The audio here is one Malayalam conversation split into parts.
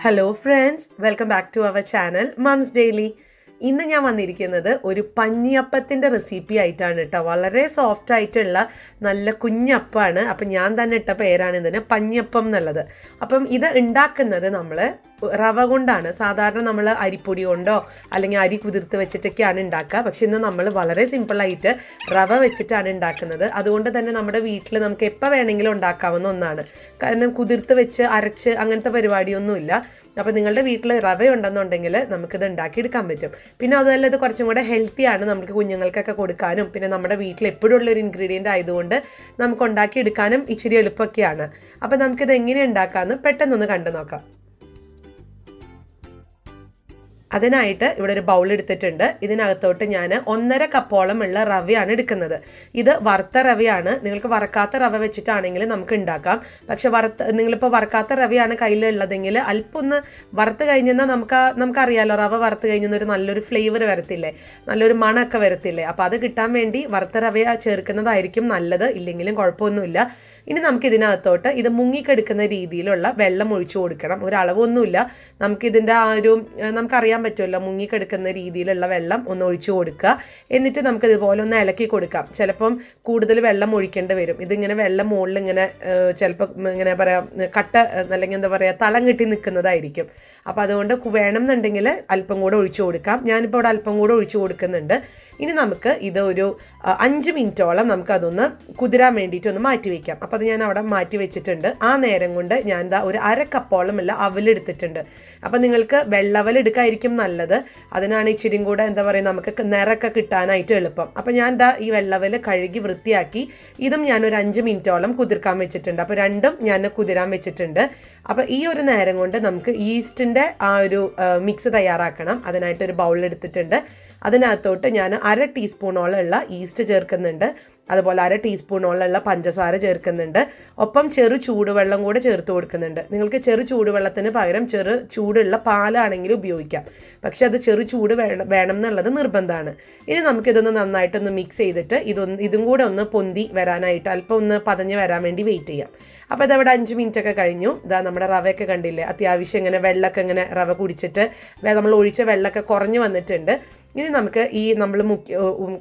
Hello friends, welcome back to our channel moms daily. ഇന്ന് ഞാൻ വന്നിരിക്കുന്നത് ഒരു പഞ്ഞിയപ്പത്തിൻ്റെ റെസിപ്പി ആയിട്ടാണ് കേട്ടോ. വളരെ സോഫ്റ്റ് ആയിട്ടുള്ള നല്ല കുഞ്ഞപ്പമാണ്. അപ്പം ഞാൻ തന്നെ ഇട്ട പേരാണ് ഇതിന് പഞ്ഞിയപ്പം എന്നുള്ളത്. അപ്പം ഇത് ഉണ്ടാക്കുന്നത് നമ്മൾ റവ കൊണ്ടാണ്. സാധാരണ നമ്മൾ അരിപ്പൊടി കൊണ്ടോ അല്ലെങ്കിൽ അരി കുതിർത്ത് വെച്ചിട്ടൊക്കെയാണ് ഉണ്ടാക്കുക. പക്ഷെ ഇന്ന് നമ്മൾ വളരെ സിമ്പിളായിട്ട് റവ വെച്ചിട്ടാണ് ഉണ്ടാക്കുന്നത്. അതുകൊണ്ട് തന്നെ നമ്മുടെ വീട്ടിൽ നമുക്ക് എപ്പോൾ വേണമെങ്കിലും ഉണ്ടാക്കാവുന്ന ഒന്നാണ്. കാരണം കുതിർത്ത് വെച്ച് അരച്ച് അങ്ങനത്തെ പരിപാടിയൊന്നുമില്ല. അപ്പോൾ നിങ്ങളുടെ വീട്ടിൽ റവ ഉണ്ടെന്നുണ്ടെങ്കിൽ നമുക്കിത് ഉണ്ടാക്കിയെടുക്കാൻ പറ്റും. പിന്നെ അതുപോലെ ഇത് കുറച്ചും കൂടെ ഹെൽത്തിയാണ്, നമുക്ക് കുഞ്ഞുങ്ങൾക്കൊക്കെ കൊടുക്കാനും പിന്നെ നമ്മുടെ വീട്ടിൽ എപ്പോഴും ഉള്ളൊരു ഇൻഗ്രീഡിയൻ്റ് ആയതുകൊണ്ട് നമുക്ക് ഉണ്ടാക്കിയെടുക്കാനും ഇച്ചിരി എളുപ്പമൊക്കെയാണ്. അപ്പോൾ നമുക്കിത് എങ്ങനെ ഉണ്ടാക്കാമെന്ന് പെട്ടെന്നൊന്ന് കണ്ടു നോക്കാം. അതിനായിട്ട് ഇവിടെ ഒരു ബൗൾ എടുത്തിട്ടുണ്ട്. ഇതിനകത്തോട്ട് ഞാൻ 1.5 കപ്പോളം ഉള്ള റവയാണ് എടുക്കുന്നത്. ഇത് വറുത്ത റവയാണ്. നിങ്ങൾക്ക് വറക്കാത്ത റവ വെച്ചിട്ടാണെങ്കിൽ നമുക്ക് ഉണ്ടാക്കാം. പക്ഷെ നിങ്ങളിപ്പോൾ വറക്കാത്ത റവയാണ് കയ്യിലുള്ളതെങ്കിൽ അല്പം ഒന്ന് വറുത്ത് കഴിഞ്ഞാൽ നമുക്കറിയാമല്ലോ, റവ വറുത്ത് കഴിഞ്ഞാൽ ഒരു നല്ലൊരു ഫ്ലേവർ വരത്തില്ലേ, നല്ലൊരു മണമൊക്കെ വരത്തില്ലേ. അപ്പോൾ അത് കിട്ടാൻ വേണ്ടി വറുത്ത റവ ചേർക്കുന്നതായിരിക്കും നല്ലത്, ഇല്ലെങ്കിലും കുഴപ്പമൊന്നുമില്ല. ഇനി നമുക്ക് ഇതിനകത്തോട്ട് ഇത് മുങ്ങിക്കെടുക്കുന്ന രീതിയിലുള്ള വെള്ളം ഒഴിച്ചു കൊടുക്കണം. ഒരളവൊന്നുമില്ല, നമുക്കിതിൻ്റെ നമുക്കറിയാൻ പറ്റുമല്ലോ, മുങ്ങിക്കെടുക്കുന്ന രീതിയിലുള്ള വെള്ളം ഒന്ന് ഒഴിച്ചു കൊടുക്കുക. എന്നിട്ട് നമുക്കിതുപോലെ ഒന്ന് ഇളക്കി കൊടുക്കാം. ചിലപ്പം കൂടുതൽ വെള്ളം ഒഴിക്കേണ്ടി വരും. ഇതിങ്ങനെ വെള്ളം മുകളിൽ ഇങ്ങനെ ചിലപ്പോൾ ഇങ്ങനെ പറയാം കട്ട അല്ലെങ്കിൽ എന്താ പറയുക തളം കെട്ടി നിൽക്കുന്നതായിരിക്കും. അപ്പോൾ അതുകൊണ്ട് വേണമെന്നുണ്ടെങ്കിൽ അല്പം കൂടെ ഒഴിച്ചു കൊടുക്കാം. ഞാനിപ്പോൾ ഇവിടെ അല്പം കൂടെ ഒഴിച്ചു കൊടുക്കുന്നുണ്ട്. ഇനി നമുക്ക് ഇത് ഒരു 5 മിനിറ്റോളം നമുക്കതൊന്ന് കുതിരാൻ വേണ്ടിയിട്ടൊന്ന് മാറ്റി വയ്ക്കാം. അപ്പോൾ അത് ഞാൻ അവിടെ മാറ്റി വെച്ചിട്ടുണ്ട്. ആ നേരം കൊണ്ട് ഞാൻ എന്താ ഒരു 1/2 കപ്പോളം ഉള്ള അവലെടുത്തിട്ടുണ്ട്. അപ്പോൾ നിങ്ങൾക്ക് വെള്ളവൽ എടുക്കാതിരിക്കും നല്ലത്. അതിനാണ് ഇച്ചിരിയും കൂടെ എന്താ പറയുക നമുക്ക് നിറമൊക്കെ കിട്ടാനായിട്ട് എളുപ്പം. അപ്പോൾ ഞാൻ ഈ വെള്ളവൽ കഴുകി വൃത്തിയാക്കി ഇതും ഞാനൊരു 5 മിനിറ്റോളം കുതിർക്കാൻ വെച്ചിട്ടുണ്ട്. അപ്പോൾ രണ്ടും ഞാൻ കുതിരാൻ വെച്ചിട്ടുണ്ട്. അപ്പോൾ ഈ ഒരു നേരം കൊണ്ട് നമുക്ക് ഈസ്റ്റിൻ്റെ ആ ഒരു മിക്സ് തയ്യാറാക്കണം. അതിനായിട്ടൊരു ബൗൾ എടുത്തിട്ടുണ്ട്. അതിനകത്തോട്ട് ഞാൻ 1/2 ടീസ്പൂണോളം ഉള്ള ഈസ്റ്റ് ചേർക്കുന്നുണ്ട്. അതുപോലെ 1/2 ടീസ്പൂണോളം പഞ്ചസാര ചേർക്കുന്നുണ്ട്. ഒപ്പം ചെറു ചൂടുവെള്ളം കൂടെ ചേർത്ത് കൊടുക്കുന്നുണ്ട്. നിങ്ങൾക്ക് ചെറു ചൂടുവെള്ളത്തിന് പകരം ചെറു ചൂടുള്ള പാലാണെങ്കിലും ഉപയോഗിക്കാം. പക്ഷെ അത് ചെറു ചൂട് വേണം എന്നുള്ളത് നിർബന്ധമാണ്. ഇനി നമുക്കിതൊന്ന് നന്നായിട്ടൊന്ന് മിക്സ് ചെയ്തിട്ട് ഇതും കൂടെ ഒന്ന് പൊന്തി വരാനായിട്ട് അല്പം ഒന്ന് പതഞ്ഞ് വരാൻ വേണ്ടി വെയിറ്റ് ചെയ്യാം. അപ്പോൾ ഇതവിടെ 5 മിനിറ്റ് ഒക്കെ കഴിഞ്ഞു. ഇതാ നമ്മുടെ റവയൊക്കെ കണ്ടില്ലേ, അത്യാവശ്യം ഇങ്ങനെ വെള്ളമൊക്കെ ഇങ്ങനെ റവ കുടിച്ചിട്ട് നമ്മൾ ഒഴിച്ച വെള്ളമൊക്കെ കുറഞ്ഞു വന്നിട്ടുണ്ട്. ഇനി നമുക്ക് ഈ നമ്മൾ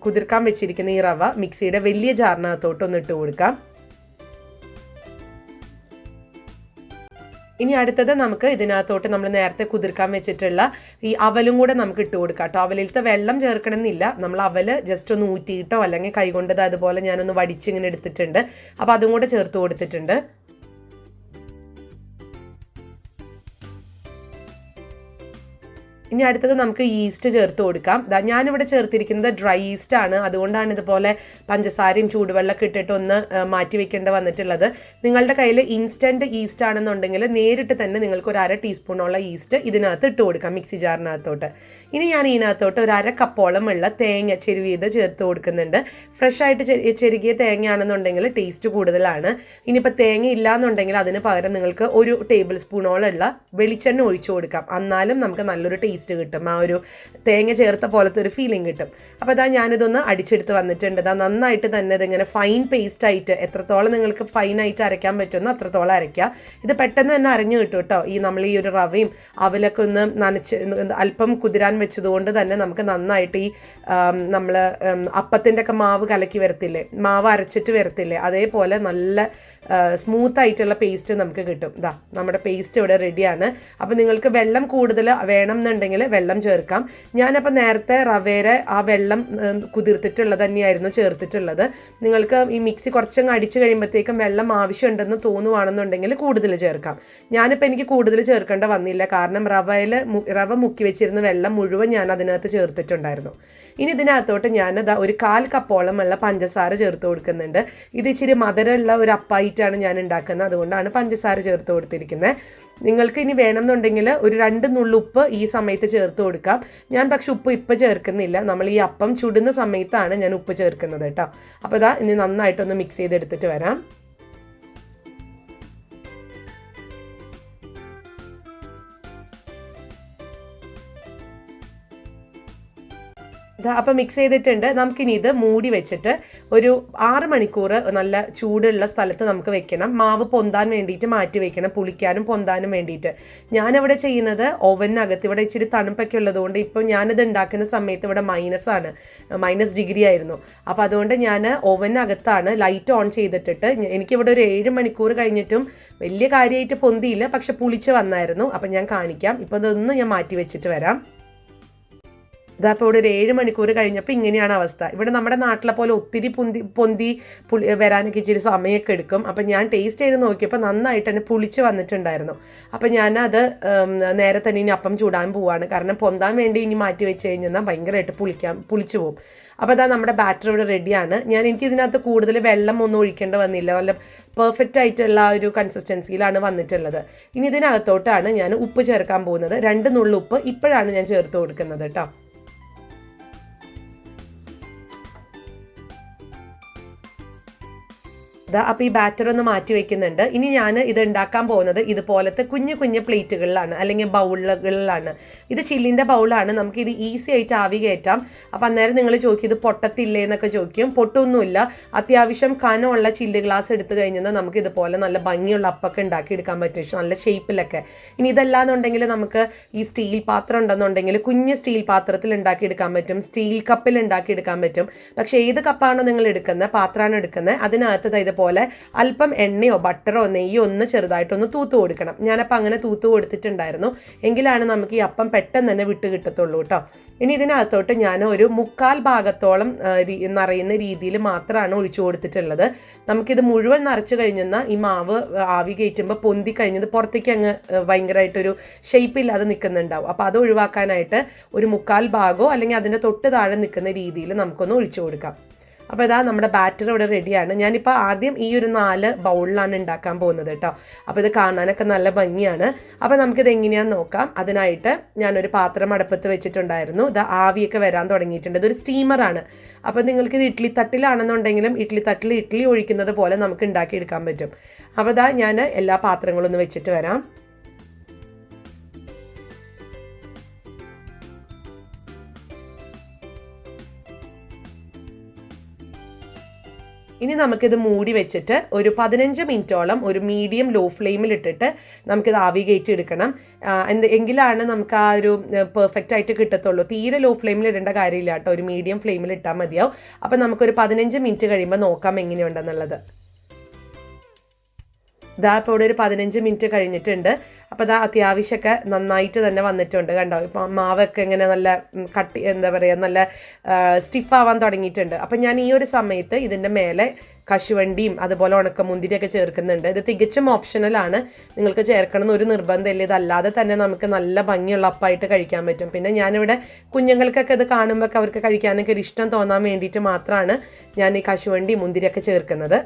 കുതിർക്കാൻ വെച്ചിരിക്കുന്ന ഈ റവ മിക്സിയുടെ വലിയ ജാറിനകത്തോട്ട് ഒന്ന് ഇട്ട് കൊടുക്കാം. ഇനി അടുത്തത് നമുക്ക് ഇതിനകത്തോട്ട് നമ്മൾ നേരത്തെ കുതിർക്കാൻ വെച്ചിട്ടുള്ള ഈ അവലും കൂടെ നമുക്ക് ഇട്ട് കൊടുക്കാം കേട്ടോ. അവലിലത്തെ വെള്ളം ചേർക്കണമെന്നില്ല, നമ്മൾ അവൽ ജസ്റ്റ് ഒന്ന് ഊറ്റിയിട്ടോ അല്ലെങ്കിൽ കൈകൊണ്ടത് അതുപോലെ ഞാനൊന്ന് വടിച്ചിങ്ങനെ എടുത്തിട്ടുണ്ട്. അപ്പോൾ അതും കൂടെ ചേർത്ത് കൊടുത്തിട്ടുണ്ട്. ഇനി അടുത്തത് നമുക്ക് ഈസ്റ്റ് ചേർത്ത് കൊടുക്കാം. ഞാനിവിടെ ചേർത്തിരിക്കുന്നത് ഡ്രൈ ഈസ്റ്റ് ആണ്. അതുകൊണ്ടാണ് ഇതുപോലെ പഞ്ചസാരയും ചൂടുവെള്ളമൊക്കെ ഇട്ടിട്ട് ഒന്ന് മാറ്റി വെക്കേണ്ടി വന്നിട്ടുള്ളത്. നിങ്ങളുടെ കയ്യിൽ ഇൻസ്റ്റൻറ്റ് ഈസ്റ്റ് ആണെന്നുണ്ടെങ്കിൽ നേരിട്ട് തന്നെ നിങ്ങൾക്ക് ഒരു 1/2 ടീസ്പൂണോളം ഈസ്റ്റ് ഇതിനകത്ത് ഇട്ട് കൊടുക്കാം മിക്സി ജാറിനകത്തോട്ട്. ഇനി ഞാൻ ഇതിനകത്തോട്ട് ഒരു 1/2 കപ്പോളം ഉള്ള തേങ്ങ ചെരുവിയത് ചേർത്ത് കൊടുക്കുന്നുണ്ട്. ഫ്രഷ് ആയിട്ട് ചെരുകിയ തേങ്ങയാണെന്നുണ്ടെങ്കിൽ ടേസ്റ്റ് കൂടുതലാണ്. ഇനിയിപ്പോൾ തേങ്ങ ഇല്ലയെന്നുണ്ടെങ്കിൽ അതിന് പകരം നിങ്ങൾക്ക് 1 ടേബിൾ സ്പൂണോളം ഉള്ള വെളിച്ചെണ്ണ ഒഴിച്ചു കൊടുക്കാം. എന്നാലും നമുക്ക് നല്ലൊരു ടേസ്റ്റ് കിട്ടും, ആ ഒരു തേങ്ങ ചേർത്ത പോലത്തെ ഒരു ഫീലിംഗ് കിട്ടും. അപ്പോൾ ഞാനിതൊന്ന് അടിച്ചെടുത്ത് വന്നിട്ടുണ്ട്. നന്നായിട്ട് തന്നെ ഇതിങ്ങനെ ഫൈൻ പേസ്റ്റ് ആയിട്ട് എത്രത്തോളം നിങ്ങൾക്ക് ഫൈനായിട്ട് അരയ്ക്കാൻ പറ്റുമെന്നോ അത്രത്തോളം അരയ്ക്കുക. ഇത് പെട്ടെന്ന് തന്നെ അരഞ്ഞു കിട്ടും കേട്ടോ. നമ്മൾ ഈ ഒരു റവയും അവലൊക്കെ ഒന്ന് നനച്ച് അല്പം കുതിരാൻ വെച്ചതുകൊണ്ട് തന്നെ നമുക്ക് നന്നായിട്ട് ഈ നമ്മൾ അപ്പത്തിൻ്റെ ഒക്കെ മാവ് കലക്കി വരത്തില്ലേ, മാവ് അരച്ചിട്ട് വരത്തില്ലേ, അതേപോലെ നല്ല സ്മൂത്ത് ആയിട്ടുള്ള പേസ്റ്റ് നമുക്ക് കിട്ടും. നമ്മുടെ പേസ്റ്റ് ഇവിടെ റെഡിയാണ്. അപ്പോൾ നിങ്ങൾക്ക് വെള്ളം കൂടുതൽ വേണം എന്നുണ്ടെങ്കിൽ വെള്ളം ചേർക്കാം. ഞാനപ്പോൾ നേരത്തെ റവേരെ ആ വെള്ളം കുതിർത്തിട്ടുള്ളത് തന്നെയായിരുന്നു ചേർത്തിട്ടുള്ളത്. നിങ്ങൾക്ക് ഈ മിക്സി കുറച്ചങ്ങ് അടിച്ച് കഴിയുമ്പോഴത്തേക്കും വെള്ളം ആവശ്യമുണ്ടെന്ന് തോന്നുവാണെന്നുണ്ടെങ്കിൽ കൂടുതൽ ചേർക്കാം. ഞാനിപ്പോൾ എനിക്ക് കൂടുതൽ ചേർക്കേണ്ട വന്നില്ല, കാരണം റവ മുക്കി വെച്ചിരുന്ന വെള്ളം മുഴുവൻ ഞാൻ അതിനകത്ത് ചേർത്തിട്ടുണ്ടായിരുന്നു. ഇനി ഇതിനകത്തോട്ട് ഞാനത് ഒരു 1/4 കപ്പോളം ഉള്ള പഞ്ചസാര ചേർത്ത് കൊടുക്കുന്നുണ്ട്. ഇത് ഇച്ചിരി മധുരമുള്ള ഒരു അപ്പായിട്ടാണ് ഞാൻ ഉണ്ടാക്കുന്നത്, അതുകൊണ്ടാണ് പഞ്ചസാര ചേർത്ത് കൊടുത്തിരിക്കുന്നത്. നിങ്ങൾക്ക് ഇനി വേണമെന്നുണ്ടെങ്കിൽ ഒരു 2 നുള്ളുപ്പ് ഈ സമയത്ത് ചേർത്ത് കൊടുക്കാം. ഞാൻ പക്ഷെ ഉപ്പ് ഇപ്പം ചേർക്കുന്നില്ല, നമ്മൾ ഈ അപ്പം ചുടുന്ന സമയത്താണ് ഞാൻ ഉപ്പ് ചേർക്കുന്നത് കേട്ടോ. അപ്പോൾ ഇനി നന്നായിട്ടൊന്ന് മിക്സ് ചെയ്തെടുത്തിട്ട് വരാം. അപ്പം മിക്സ് ചെയ്തിട്ടുണ്ട്. നമുക്കിനി ഇത് മൂടി വെച്ചിട്ട് ഒരു 6 മണിക്കൂർ നല്ല ചൂടുള്ള സ്ഥലത്ത് നമുക്ക് വെക്കണം. മാവ് പൊന്താൻ വേണ്ടിയിട്ട് മാറ്റി വെക്കണം, പുളിക്കാനും പൊന്താനും വേണ്ടിയിട്ട്. ഞാനിവിടെ ചെയ്യുന്നത് ഓവനകത്ത്, ഇവിടെ ഇച്ചിരി തണുപ്പൊക്കെ ഉള്ളതുകൊണ്ട് ഇപ്പം ഞാനിത് ഉണ്ടാക്കുന്ന സമയത്ത് ഇവിടെ -ഡിഗ്രി ആയിരുന്നു. അപ്പോൾ അതുകൊണ്ട് ഞാൻ ഓവനകത്താണ് ലൈറ്റ് ഓൺ ചെയ്തിട്ടിട്ട് എനിക്കിവിടെ ഒരു 7 മണിക്കൂർ കഴിഞ്ഞിട്ടും വലിയ കാര്യമായിട്ട് പൊന്തിയില്ല, പക്ഷെ പുളിച്ച് വന്നായിരുന്നു. അപ്പം ഞാൻ കാണിക്കാം. ഇപ്പോൾ ഇതൊന്ന് ഞാൻ മാറ്റി വെച്ചിട്ട് വരാം. ഇതപ്പോൾ ഇവിടെ ഒരു 7 മണിക്കൂർ കഴിഞ്ഞപ്പോൾ ഇങ്ങനെയാണ് അവസ്ഥ. ഇവിടെ നമ്മുടെ നാട്ടിലെ പോലെ ഒത്തിരി പൊന്തി വരാനൊക്കെ ഇച്ചിരി സമയമൊക്കെ എടുക്കും. അപ്പം ഞാൻ ടേസ്റ്റ് ചെയ്ത് നോക്കിയപ്പോൾ നന്നായിട്ട് തന്നെ പുളിച്ച് വന്നിട്ടുണ്ടായിരുന്നു. അപ്പം ഞാനത് നേരെ തന്നെ ഇനി അപ്പം ചൂടാൻ പോവാണ്. കാരണം പൊന്താൻ വേണ്ടി ഇനി മാറ്റി വെച്ച് കഴിഞ്ഞാൽ ഭയങ്കരമായിട്ട് പുളിച്ചു പോകും. അപ്പോൾ അതാ നമ്മുടെ ബാറ്റർ ഇവിടെ റെഡിയാണ്. എനിക്കിതിനകത്ത് കൂടുതൽ വെള്ളം ഒന്നും ഒഴിക്കേണ്ടി വന്നില്ല. നല്ല പെർഫെക്റ്റ് ആയിട്ടുള്ള ഒരു കൺസിസ്റ്റൻസിയിലാണ് വന്നിട്ടുള്ളത്. ഇനി ഇതിനകത്തോട്ടാണ് ഞാൻ ഉപ്പ് ചേർക്കാൻ പോകുന്നത്. 2 നുള്ളുപ്പ് ഇപ്പോഴാണ് ഞാൻ ചേർത്ത് കൊടുക്കുന്നത് കേട്ടോ. അപ്പോൾ ഈ ബാറ്റർ ഒന്ന് മാറ്റി വെക്കുന്നുണ്ട്. ഇനി ഞാൻ ഇത് ഉണ്ടാക്കാൻ പോകുന്നത് ഇതുപോലത്തെ കുഞ്ഞു കുഞ്ഞു പ്ലേറ്റുകളിലാണ്, അല്ലെങ്കിൽ ബൗളുകളിലാണ്. ഇത് ചില്ലിൻ്റെ ബൗളാണ്. നമുക്കിത് ഈസി ആയിട്ട് ആവി കയറ്റാം. അപ്പോൾ അന്നേരം നിങ്ങൾ ചോദിക്കും ഇത് പൊട്ടത്തില്ലേ എന്നൊക്കെ ചോദിക്കും. പൊട്ടൊന്നുമില്ല. അത്യാവശ്യം കനമുള്ള ചില്ല് ഗ്ലാസ് എടുത്തു കഴിഞ്ഞാൽ നമുക്ക് ഇതുപോലെ നല്ല ഭംഗിയുള്ള അപ്പൊക്കെ ഉണ്ടാക്കിയെടുക്കാൻ പറ്റും, നല്ല ഷേപ്പിലൊക്കെ. ഇനി ഇതല്ലാന്നുണ്ടെങ്കിൽ നമുക്ക് ഈ സ്റ്റീൽ പാത്രം ഉണ്ടെന്നുണ്ടെങ്കിൽ കുഞ്ഞ് സ്റ്റീൽ പാത്രത്തിൽ ഉണ്ടാക്കിയെടുക്കാൻ പറ്റും, സ്റ്റീൽ കപ്പിൽ ഉണ്ടാക്കിയെടുക്കാൻ പറ്റും. പക്ഷേ ഏത് കപ്പാണോ നിങ്ങൾ എടുക്കുന്നത്, പാത്രമാണ് എടുക്കുന്നത്, അതിനകത്ത് പോലെ അല്പം എണ്ണയോ ബട്ടറോ നെയ്യോ ഒന്ന് ചെറുതായിട്ടൊന്ന് തൂത്ത് കൊടുക്കണം. ഞാനപ്പോൾ അങ്ങനെ തൂത്ത് കൊടുത്തിട്ടുണ്ടായിരുന്നു. എങ്കിലാണ് നമുക്ക് ഈ അപ്പം പെട്ടെന്ന് തന്നെ വിട്ട് കിട്ടത്തുള്ളൂ കേട്ടോ. ഇനി ഇതിനകത്തോട്ട് ഞാൻ ഒരു 1/4 ഭാഗത്തോളം നിറയുന്ന രീതിയിൽ മാത്രമാണ് ഒഴിച്ചു കൊടുത്തിട്ടുള്ളത്. നമുക്കിത് മുഴുവൻ നിറച്ച് കഴിഞ്ഞാൽ ഈ മാവ് ആവി കയറ്റുമ്പോൾ പൊന്തി കഴിഞ്ഞത് പുറത്തേക്ക് അങ്ങ് ഭയങ്കരമായിട്ടൊരു ഷേപ്പില്ലാതെ നിൽക്കുന്നുണ്ടാവും. അപ്പോൾ അത് ഒഴിവാക്കാനായിട്ട് ഒരു 1/4 ഭാഗമോ അല്ലെങ്കിൽ അതിൻ്റെ തൊട്ട് താഴെ നിൽക്കുന്ന രീതിയിൽ നമുക്കൊന്ന് ഒഴിച്ചു കൊടുക്കാം. അപ്പോൾ ഇതാ നമ്മുടെ ബാറ്റർ ഇവിടെ റെഡിയാണ്. ഞാനിപ്പോൾ ആദ്യം ഈ ഒരു 4 ബൗളിലാണ് ഉണ്ടാക്കാൻ പോകുന്നത് കേട്ടോ. അപ്പോൾ ഇത് കാണാനൊക്കെ നല്ല ഭംഗിയാണ്. അപ്പോൾ നമുക്കിത് എങ്ങനെയാണെന്ന് നോക്കാം. അതിനായിട്ട് ഞാനൊരു പാത്രം അടുപ്പത്ത് വെച്ചിട്ടുണ്ടായിരുന്നു. ഇത് ആവിയൊക്കെ വരാൻ തുടങ്ങിയിട്ടുണ്ട്. ഇതൊരു സ്റ്റീമറാണ്. അപ്പോൾ നിങ്ങൾക്കിത് ഇഡ്ഡലി തട്ടിലാണെന്നുണ്ടെങ്കിലും ഇഡ്ഡലി തട്ടിൽ ഇഡ്ഡലി ഒഴിക്കുന്നത് പോലെ നമുക്ക് ഉണ്ടാക്കിയെടുക്കാൻ പറ്റും. അപ്പോൾ ഇതാ ഞാൻ എല്ലാ പാത്രങ്ങളും ഒന്ന് വെച്ചിട്ട് വരാം. ഇനി നമുക്കിത് മൂടി വെച്ചിട്ട് ഒരു 15 മിനിറ്റോളം ഒരു മീഡിയം ലോ ഫ്ലെയിമിൽ ഇട്ടിട്ട് നമുക്കിത് ആവി കയറ്റി എടുക്കണം. എങ്കിലാണ് നമുക്ക് ആ ഒരു പെർഫെക്റ്റ് ആയിട്ട് കിട്ടത്തുള്ളൂ. തീരെ ലോ ഫ്ലെയിമിൽ ഇടേണ്ട കാര്യമില്ല കേട്ടോ, ഒരു മീഡിയം ഫ്ലെയിമിൽ ഇട്ടാൽ മതിയാവും. അപ്പോൾ നമുക്കൊരു 15 മിനിറ്റ് കഴിയുമ്പോൾ നോക്കാം എങ്ങനെയുണ്ടെന്നുള്ളത്. ഇതാ ഇപ്പോൾ ഇവിടെ ഒരു 15 മിനിറ്റ് കഴിഞ്ഞിട്ടുണ്ട്. അപ്പോൾ ഇതാ അത്യാവശ്യമൊക്കെ നന്നായിട്ട് തന്നെ വന്നിട്ടുണ്ട്. കണ്ടോ, ഇപ്പം മാവൊക്കെ ഇങ്ങനെ നല്ല നല്ല സ്റ്റിഫാവാൻ തുടങ്ങിയിട്ടുണ്ട്. അപ്പം ഞാൻ ഈ ഒരു സമയത്ത് ഇതിൻ്റെ മേലെ കശുവണ്ടിയും അതുപോലെ ഉണക്കമുന്തിരിയൊക്കെ ചേർക്കുന്നുണ്ട്. ഇത് തികച്ചും ഓപ്ഷണലാണ്, നിങ്ങൾക്ക് ചേർക്കണമെന്ന് ഒരു നിർബന്ധമില്ല. ഇതല്ലാതെ തന്നെ നമുക്ക് നല്ല ഭംഗിയുള്ള അപ്പമായിട്ട് കഴിക്കാൻ പറ്റും. പിന്നെ ഞാനിവിടെ കുഞ്ഞുങ്ങൾക്കൊക്കെ ഇത് കാണുമ്പോൾ അവർക്ക് കഴിക്കാനൊക്കെ ഒരു ഇഷ്ടം തോന്നാൻ വേണ്ടിയിട്ട് മാത്രമാണ് ഞാൻ ഈ കശുവണ്ടി മുന്തിരിയൊക്കെ ചേർക്കുന്നത്.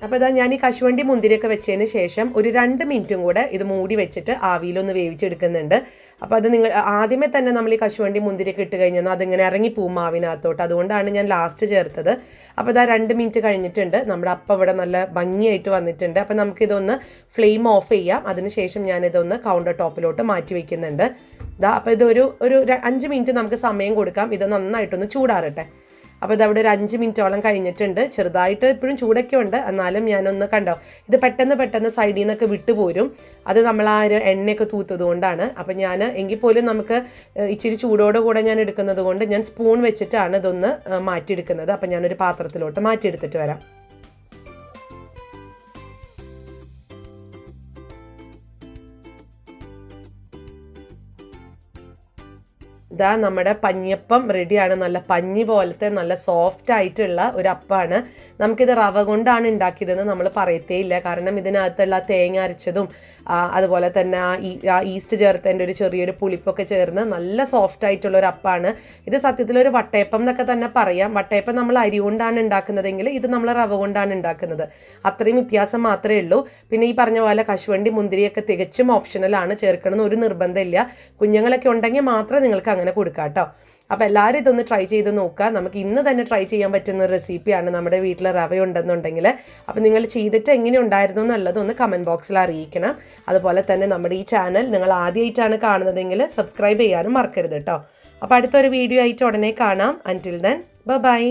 അപ്പോൾ ഇതാ ഞാൻ ഈ കശുവണ്ടി മുന്തിരിയൊക്കെ വെച്ചതിന് ശേഷം ഒരു 2 മിനിറ്റും കൂടെ ഇത് മൂടി വെച്ചിട്ട് ആവിയിലൊന്ന് വേവിച്ചെടുക്കുന്നുണ്ട്. അപ്പോൾ അത് നിങ്ങൾ ആദ്യമേ തന്നെ നമ്മൾ ഈ കശുവണ്ടി മുന്തിരിയൊക്കെ ഇട്ട് കഴിഞ്ഞാൽ അതിങ്ങനെ ഇറങ്ങിപ്പോവും മാവിനകത്തോട്ട്. അതുകൊണ്ടാണ് ഞാൻ ലാസ്റ്റ് ചേർത്തത്. അപ്പോൾ ഇതാ 2 മിനിറ്റ് കഴിഞ്ഞിട്ടുണ്ട്. നമ്മുടെ അപ്പം ഇവിടെ നല്ല ഭംഗിയായിട്ട് വന്നിട്ടുണ്ട്. അപ്പോൾ നമുക്കിതൊന്ന് ഫ്ലെയിം ഓഫ് ചെയ്യാം. അതിനുശേഷം ഞാനിതൊന്ന് കൗണ്ടർ ടോപ്പിലോട്ട് മാറ്റി വയ്ക്കുന്നുണ്ട്. അപ്പോൾ ഇതൊരു 5 മിനിറ്റ് നമുക്ക് സമയം കൊടുക്കാം. ഇത് നന്നായിട്ടൊന്ന് ചൂടാറട്ടെ. അപ്പോൾ ഇതവിടെ ഒരു 5 മിനിറ്റോളം കഴിഞ്ഞിട്ടുണ്ട്. ചെറുതായിട്ട് ഇപ്പോഴും ചൂടൊക്കെ ഉണ്ട്, എന്നാലും ഞാനൊന്ന് കണ്ടോ, ഇത് പെട്ടെന്ന് സൈഡിൽ നിന്നൊക്കെ വിട്ടുപോരും. അത് നമ്മൾ ആ ഒരു എണ്ണയൊക്കെ തൂത്തത് കൊണ്ടാണ്. അപ്പം ഞാൻ എങ്കിൽ പോലും നമുക്ക് ഇച്ചിരി ചൂടോടുകൂടെ ഞാൻ എടുക്കുന്നത് കൊണ്ട് ഞാൻ സ്പൂൺ വെച്ചിട്ടാണ് ഇതൊന്ന് മാറ്റിയെടുക്കുന്നത്. അപ്പം ഞാനൊരു പാത്രത്തിലോട്ട് മാറ്റിയെടുത്തിട്ട് വരാം. ഇതാ നമ്മുടെ പഞ്ഞിയപ്പം റെഡിയാണ്. നല്ല പഞ്ഞി പോലത്തെ നല്ല സോഫ്റ്റ് ആയിട്ടുള്ള ഒരു അപ്പമാണ്. നമുക്കിത് റവ കൊണ്ടാണ് ഉണ്ടാക്കിയതെന്ന് നമ്മൾ പറയത്തേ ഇല്ല. കാരണം ഇതിനകത്തുള്ള തേങ്ങ അരച്ചതും അതുപോലെ തന്നെ ആ ഈസ്റ്റ് ചേർത്തതിൻ്റെ ഒരു ചെറിയൊരു പുളിപ്പൊക്കെ ചേർന്ന് നല്ല സോഫ്റ്റ് ആയിട്ടുള്ള ഒരു അപ്പമാണ്. ഇത് സത്യത്തിലൊരു വട്ടയപ്പം എന്നൊക്കെ തന്നെ പറയാം. വട്ടയപ്പം നമ്മൾ അരി കൊണ്ടാണ് ഉണ്ടാക്കുന്നതെങ്കിൽ ഇത് നമ്മൾ റവ കൊണ്ടാണ് ഉണ്ടാക്കുന്നത്. അത്രയും വ്യത്യാസം മാത്രമേ ഉള്ളൂ. പിന്നെ ഈ പറഞ്ഞ പോലെ കശുവണ്ടി മുന്തിരിയൊക്കെ തികച്ചും ഓപ്ഷണലാണ്, ചേർക്കണമെന്ന് ഒരു നിർബന്ധമില്ല. കുഞ്ഞുങ്ങളൊക്കെ ഉണ്ടെങ്കിൽ മാത്രമേ നിങ്ങൾക്ക് അങ്ങനെ അങ്ങനെ കൊടുക്കാം കേട്ടോ. അപ്പോൾ എല്ലാവരും ഇതൊന്ന് ട്രൈ ചെയ്ത് നോക്കുക. നമുക്ക് ഇന്ന് തന്നെ ട്രൈ ചെയ്യാൻ പറ്റുന്ന റെസിപ്പിയാണ്. നമ്മുടെ വീട്ടിൽ റവ ഉണ്ടെന്നുണ്ടെങ്കിൽ അപ്പോൾ നിങ്ങൾ ചെയ്തിട്ട് എങ്ങനെ ഉണ്ടായിരുന്നു എന്നുള്ളത് ഒന്ന് കമൻറ്റ് ബോക്സിൽ അറിയിക്കണം. അതുപോലെ തന്നെ നമ്മുടെ ഈ ചാനൽ നിങ്ങൾ ആദ്യമായിട്ടാണ് കാണുന്നതെങ്കിൽ സബ്സ്ക്രൈബ് ചെയ്യാനും മറക്കരുത് കേട്ടോ. അപ്പോൾ അടുത്തൊരു വീഡിയോ ആയിട്ട് ഉടനെ കാണാം. അൻറ്റിൽ ദെൻ ബൈ.